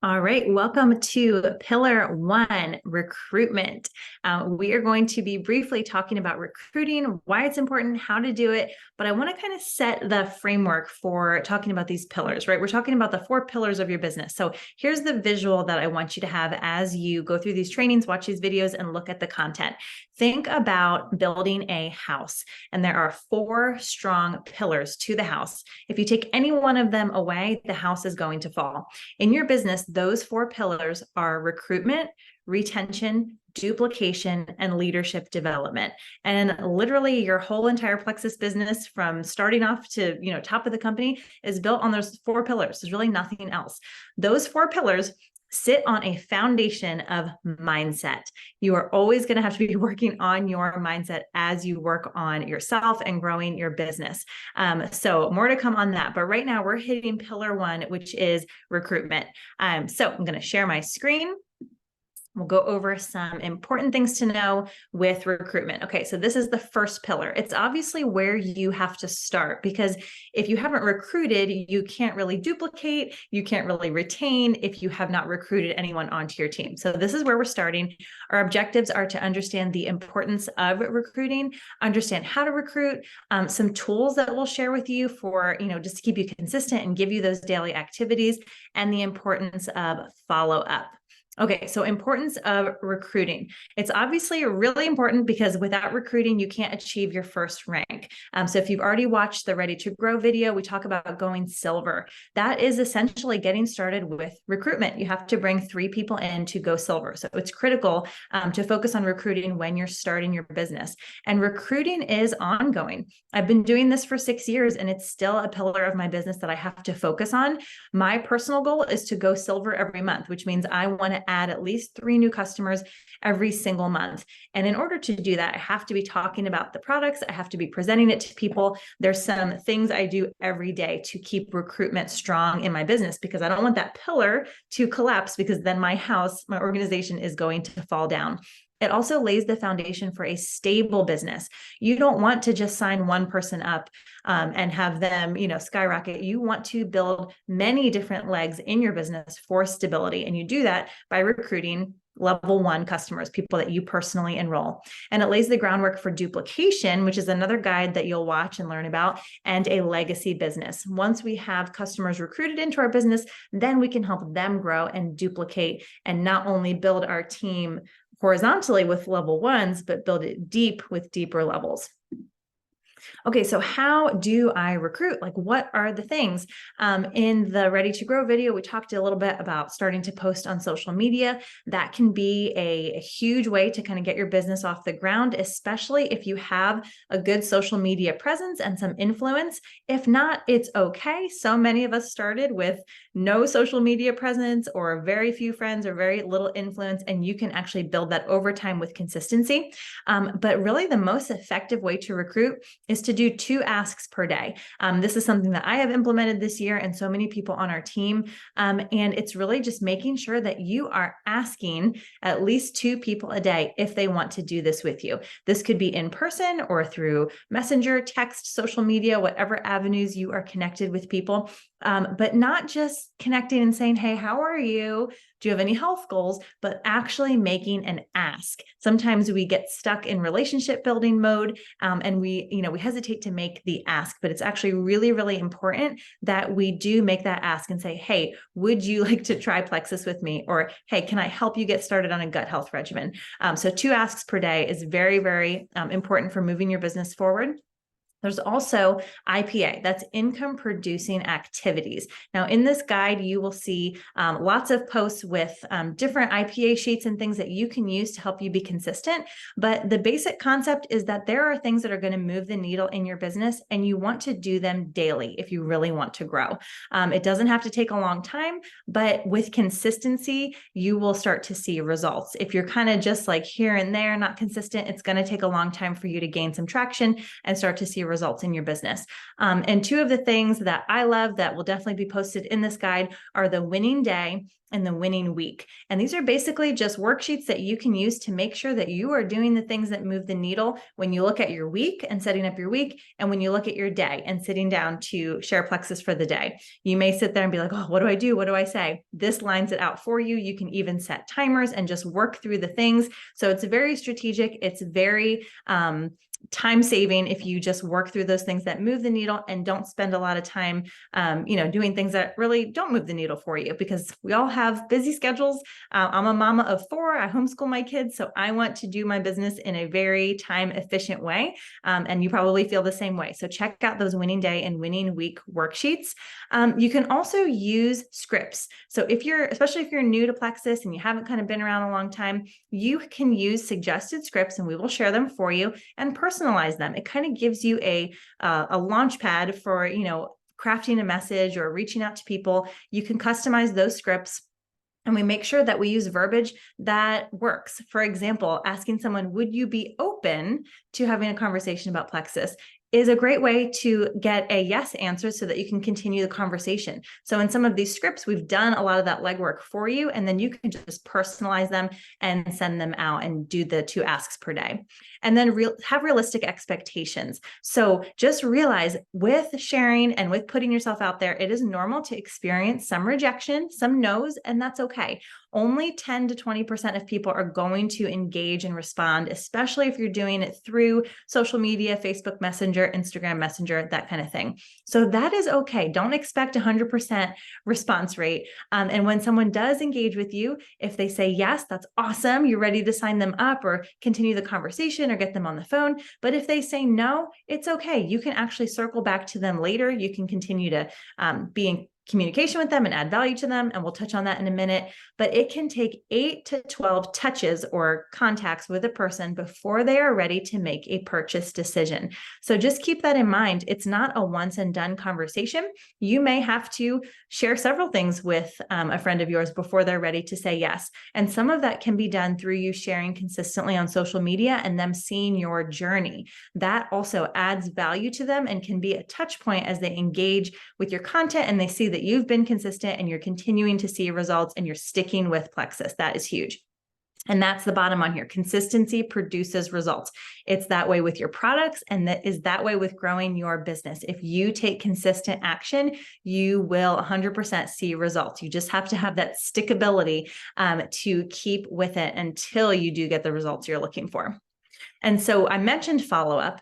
All right, welcome to Pillar 1, recruitment. We are going to be briefly talking about recruiting, why it's important, how to do it, but I want to kind of set the framework for talking about these pillars, right? We're talking about the 4 pillars of your business. So here's the visual that I want you to have as you go through these trainings, watch these videos, and look at the content. Think about building a house, and there are 4 strong pillars to the house. If you take any one of them away, the house is going to fall. In your business, those 4 pillars are recruitment, retention, duplication, and leadership development. And literally your whole entire Plexus business from starting off to, top of the company is built on those 4 pillars. There's really nothing else. Those 4 pillars sit on a foundation of mindset. You are always going to have to be working on your mindset as you work on yourself and growing your business. So more to come on that. But right now we're hitting pillar 1, which is recruitment. So I'm going to share my screen. We'll go over some important things to know with recruitment. Okay, so this is the first pillar. It's obviously where you have to start, because if you haven't recruited, you can't really duplicate, you can't really retain if you have not recruited anyone onto your team. So this is where we're starting. Our objectives are to understand the importance of recruiting, understand how to recruit, some tools that we'll share with you for, just to keep you consistent and give you those daily activities, and the importance of follow-up. Okay, so importance of recruiting. It's obviously really important because without recruiting, you can't achieve your first rank. So if you've already watched the Ready to Grow video, we talk about going silver. That is essentially getting started with recruitment. You have to bring 3 people in to go silver. So it's critical to focus on recruiting when you're starting your business. And recruiting is ongoing. I've been doing this for 6 years, and it's still a pillar of my business that I have to focus on. My personal goal is to go silver every month, which means I want to add at least 3 new customers every single month. And in order to do that, I have to be talking about the products. I have to be presenting it to people. There's some things I do every day to keep recruitment strong in my business, because I don't want that pillar to collapse, because then my house, my organization is going to fall down. It also lays the foundation for a stable business. You don't want to just sign one person up and have them, skyrocket. You want to build many different legs in your business for stability. And you do that by recruiting level 1 customers, people that you personally enroll. And it lays the groundwork for duplication, which is another guide that you'll watch and learn about, and a legacy business. Once we have customers recruited into our business, then we can help them grow and duplicate, and not only build our team horizontally with level 1s, but build it deep with deeper levels. Okay, so how do I recruit? Like, what are the things? In the Ready to Grow video, we talked a little bit about starting to post on social media. That can be a huge way to kind of get your business off the ground, especially if you have a good social media presence and some influence. If not, it's okay. So many of us started with no social media presence, or very few friends, or very little influence, and you can actually build that over time with consistency. But really the most effective way to recruit is to do 2 asks per day. This is something that I have implemented this year, and so many people on our team. And it's really just making sure that you are asking at least 2 people a day if they want to do this with you. This could be in person or through Messenger, text, social media, whatever avenues you are connected with people. But not just connecting and saying, hey, how are you? Do you have any health goals? But actually making an ask. Sometimes we get stuck in relationship building mode, and we hesitate to make the ask, but it's actually really, really important that we do make that ask and say, hey, would you like to try Plexus with me? Or, hey, can I help you get started on a gut health regimen? So 2 asks per day is very, very important for moving your business forward. There's also IPA, that's income producing activities. Now, in this guide, you will see lots of posts with different IPA sheets and things that you can use to help you be consistent. But the basic concept is that there are things that are going to move the needle in your business, and you want to do them daily if you really want to grow. It doesn't have to take a long time, but with consistency, you will start to see results. If you're kind of just like here and there, not consistent, it's going to take a long time for you to gain some traction and start to see results in your business. And two of the things that I love that will definitely be posted in this guide are the winning day and the winning week. And these are basically just worksheets that you can use to make sure that you are doing the things that move the needle when you look at your week and setting up your week, and when you look at your day and sitting down to share Plexus for the day. You may sit there and be like, oh, what do I do? What do I say? This lines it out for you. You can even set timers and just work through the things. So it's very strategic. It's very time saving if you just work through those things that move the needle and don't spend a lot of time, doing things that really don't move the needle for you, because we all have busy schedules. I'm a mama of 4. I homeschool my kids, so I want to do my business in a very time efficient way. And you probably feel the same way. So check out those winning day and winning week worksheets. You can also use scripts. So especially if you're new to Plexus and you haven't kind of been around a long time, you can use suggested scripts, and we will share them for you and personalize them. It kind of gives you a launch pad for, crafting a message or reaching out to people. You can customize those scripts, and we make sure that we use verbiage that works. For example, asking someone, would you be open to having a conversation about Plexus, is a great way to get a yes answer so that you can continue the conversation. So in some of these scripts, we've done a lot of that legwork for you, and then you can just personalize them and send them out and do the 2 asks per day. And then have realistic expectations. So just realize with sharing and with putting yourself out there, it is normal to experience some rejection, some no's, and that's okay. Only 10 to 20% of people are going to engage and respond, especially if you're doing it through social media, Facebook Messenger, Instagram Messenger, that kind of thing. So that is okay. Don't expect 100% response rate. And when someone does engage with you, if they say yes, that's awesome. You're ready to sign them up or continue the conversation or get them on the phone. But if they say no, it's okay. You can actually circle back to them later. You can continue to be in communication with them and add value to them. And we'll touch on that in a minute, but it can take 8 to 12 touches or contacts with a person before they are ready to make a purchase decision. So just keep that in mind. It's not a once and done conversation. You may have to share several things with a friend of yours before they're ready to say yes. And some of that can be done through you sharing consistently on social media and them seeing your journey. That also adds value to them and can be a touch point as they engage with your content and they see that you've been consistent and you're continuing to see results and you're sticking with Plexus. That is huge. And that's the bottom on here. Consistency produces results. It's that way with your products, and that is that way with growing your business. If you take consistent action, you will 100% see results. You just have to have that stickability to keep with it until you do get the results you're looking for. And so I mentioned follow-up.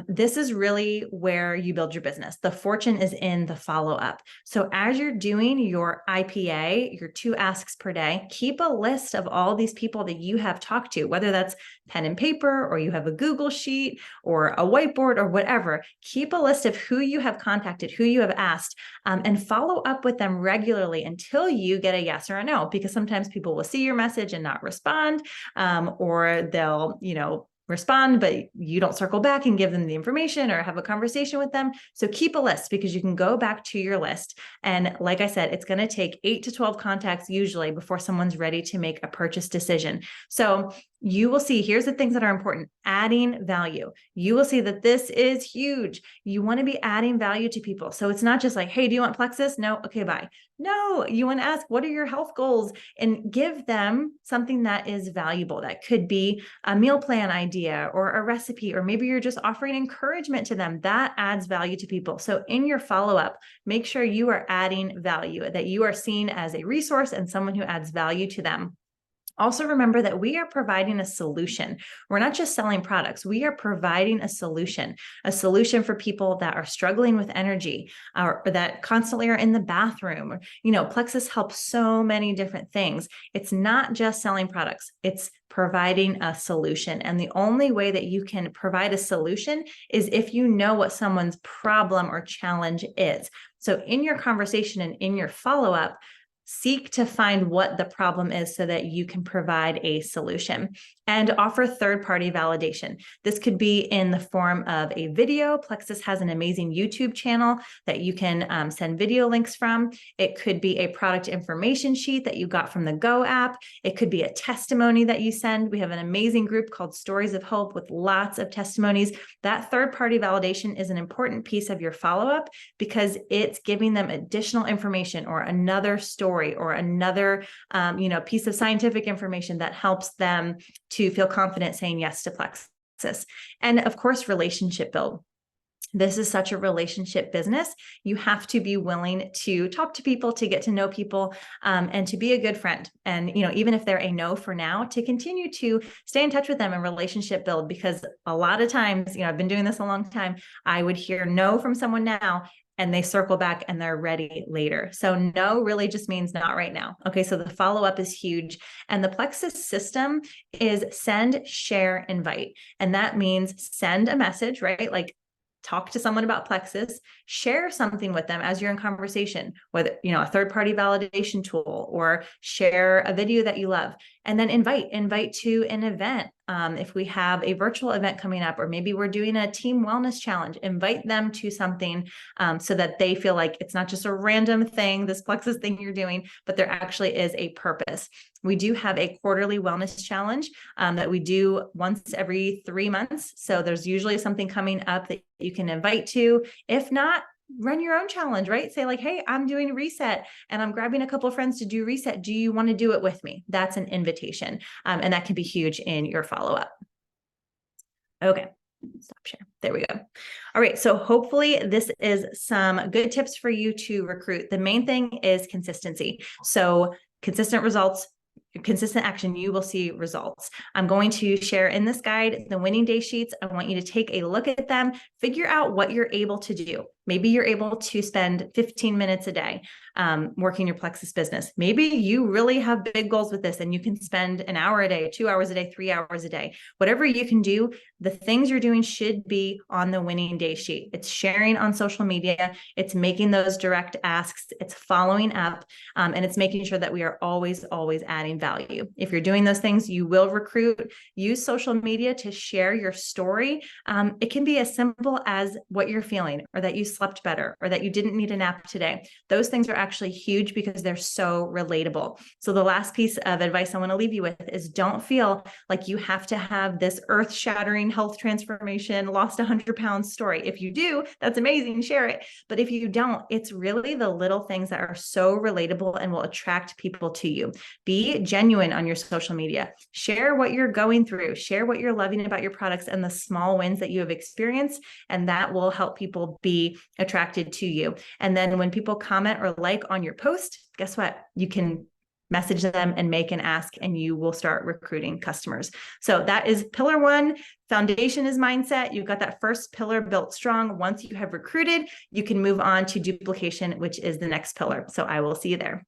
This is really where you build your business. The fortune is in the follow-up. So as you're doing your IPA, your 2 asks per day, keep a list of all these people that you have talked to, whether that's pen and paper, or you have a Google sheet or a whiteboard or whatever. Keep a list of who you have contacted, who you have asked, and follow up with them regularly until you get a yes or a no, because sometimes people will see your message and not respond, or they'll, respond, but you don't circle back and give them the information or have a conversation with them. So keep a list, because you can go back to your list. And like I said, it's going to take 8 to 12 contacts usually before someone's ready to make a purchase decision. So you will see, here's the things that are important: adding value. You will see that this is huge. You want to be adding value to people. So it's not just like, hey, do you want Plexus? No. Okay, bye. No, you want to ask, what are your health goals? And give them something that is valuable. That could be a meal plan idea or a recipe, or maybe you're just offering encouragement to them. That adds value to people. So in your follow-up, make sure you are adding value, that you are seen as a resource and someone who adds value to them. Also remember that we are providing a solution. We're not just selling products. We are providing a solution for people that are struggling with energy, or that constantly are in the bathroom. Plexus helps so many different things. It's not just selling products. It's providing a solution. And the only way that you can provide a solution is if you know what someone's problem or challenge is. So in your conversation and in your follow-up, seek to find what the problem is so that you can provide a solution, and offer third-party validation. This could be in the form of a video. Plexus has an amazing YouTube channel that you can send video links from. It could be a product information sheet that you got from the Go app. It could be a testimony that you send. We have an amazing group called Stories of Hope with lots of testimonies. That third-party validation is an important piece of your follow-up because it's giving them additional information or another story or another piece of scientific information that helps them to feel confident saying yes to Plexus. And of course, relationship build. This is such a relationship business. You have to be willing to talk to people, to get to know people, and to be a good friend. And, even if they're a no for now, to continue to stay in touch with them and relationship build, because a lot of times, I've been doing this a long time, I would hear no from someone now, and they circle back and they're ready later. So no really just means not right now. Okay, so the follow-up is huge. And the Plexus system is send, share, invite. And that means send a message, right? Like, talk to someone about Plexus, share something with them as you're in conversation, whether, a third-party validation tool, or share a video that you love, and then invite to an event. If we have a virtual event coming up, or maybe we're doing a team wellness challenge, invite them to something so that they feel like it's not just a random thing, this Plexus thing you're doing, but there actually is a purpose. We do have a quarterly wellness challenge that we do once every 3 months. So there's usually something coming up that you can invite to. If not, run your own challenge, right? Say like, hey, I'm doing a reset and I'm grabbing a couple of friends to do reset. Do you want to do it with me? That's an invitation. And that can be huge in your follow-up. Okay. Stop share. There we go. All right. So hopefully this is some good tips for you to recruit. The main thing is consistency. So consistent results, consistent action, you will see results. I'm going to share in this guide the winning day sheets. I want you to take a look at them, figure out what you're able to do. Maybe you're able to spend 15 minutes a day working your Plexus business. Maybe you really have big goals with this and you can spend an hour a day, 2 hours a day, 3 hours a day. Whatever you can do, the things you're doing should be on the winning day sheet. It's sharing on social media. It's making those direct asks. It's following up. And it's making sure that we are always adding value. If you're doing those things, you will recruit. Use social media to share your story. It can be as simple as what you're feeling, or that you slept better, or that you didn't need a nap today. Those things are actually huge because they're so relatable. So the last piece of advice I want to leave you with is don't feel like you have to have this earth-shattering health transformation, lost 100 pounds story. If you do, that's amazing, share it. But if you don't, it's really the little things that are so relatable and will attract people to you. Be genuine on your social media. Share what you're going through. Share what you're loving about your products and the small wins that you have experienced, and that will help people be attracted to you. And then when people comment or like on your post, guess what? You can message them and make an ask, and you will start recruiting customers. So that is pillar 1. Foundation is mindset. You've got that first pillar built strong. Once you have recruited, you can move on to duplication, which is the next pillar. So I will see you there.